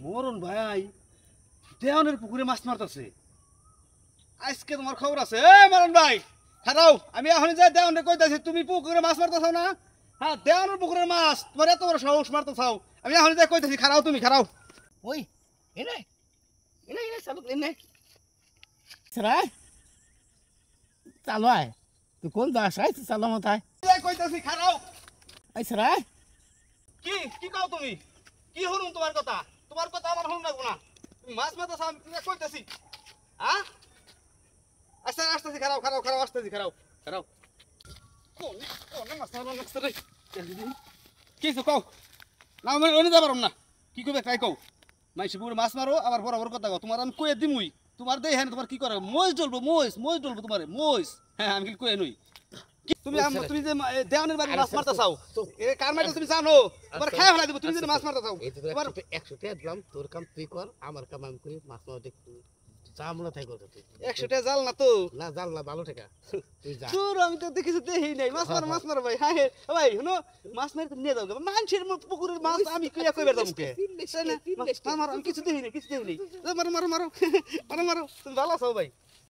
মরণ ভাই দেওয়ানের পুকুরে মাছ মারতেছে। আজকে তোমার খবর আছে। মরণ ভাই খারাও, আমি এখন যাই দেওয়ানে কইতাছি তুমি পুকুরে মাছ মারতেছ না? হ্যাঁ, দেওয়ানের পুকুরের মাছ তোমার এত বড় সাহস মারতেছাও। আমি এখন যাই কইতাছি খারাও, তুমি খারাও। ওই এনে এনে এনে চালু এনে সরাই চালু আয় তুই কোন দাস আয় তুই চালু মতায় যাই কইতাছি খারাও। আই সরাই কি কি কও তুমি? কি শুনুন তোমার কথা? তোমার কথা আমার শুনুন লাগবো না। তুমি মাছ মারতেছ, আমি কইতাছি। হ্যাঁ, আচ্ছা আসতেছি, খারাও খারাও খারাও, আসতেছি খারাও খারাও। কোন কোন মাছ মারবার লাগছে রে? কি কও না, আমি অন্য যাবার না। কি করবে তাই কও। মাইসে পুকুরে মাছ মারো আবার বড় বড় কথা কও। তোমার আমি কয়ে দিমুই। তোমার দেই হ্যাঁ, তোমার কি করে মহিষ জ্বলবো, মহিষ মহিষ জ্বলবো তোমার মহিষ। হ্যাঁ, আমি কি কয়ে নই। তুমি তুমি যে দেওয়ানের বাড়ি মাছ মারতে চাও, এ কার মাইটা তুমি জানো? তোমার খেয়ে ফেলা দিব। তুমি যদি মাছ মারতে চাও, এই তো তোমার 100 টাকা দিলাম তোর কাম তুই কর আমার কাম আমি করি মাছ মাছ দেখ চামড়া থাই কর তুই 100 টাকা জাল না তো। না জাল না ভালো টাকা তুই যা দূর, আমি তো দেখিছি দেই নাই। মাছ মারো ভাই। হ্যাঁ হ্যাঁ ভাই, শুনো মাছ মারি তো নিয়ে যাও। মানুষের পুকুরের মাছ আমি কইয়া কইবার দাম কে? তাই না? মাছ মারো, আমি কিছু দেই নাই, কিছু দেই নাই। মারো মারো মারো মারো মারো। তুমি ভালো আছো ভাই?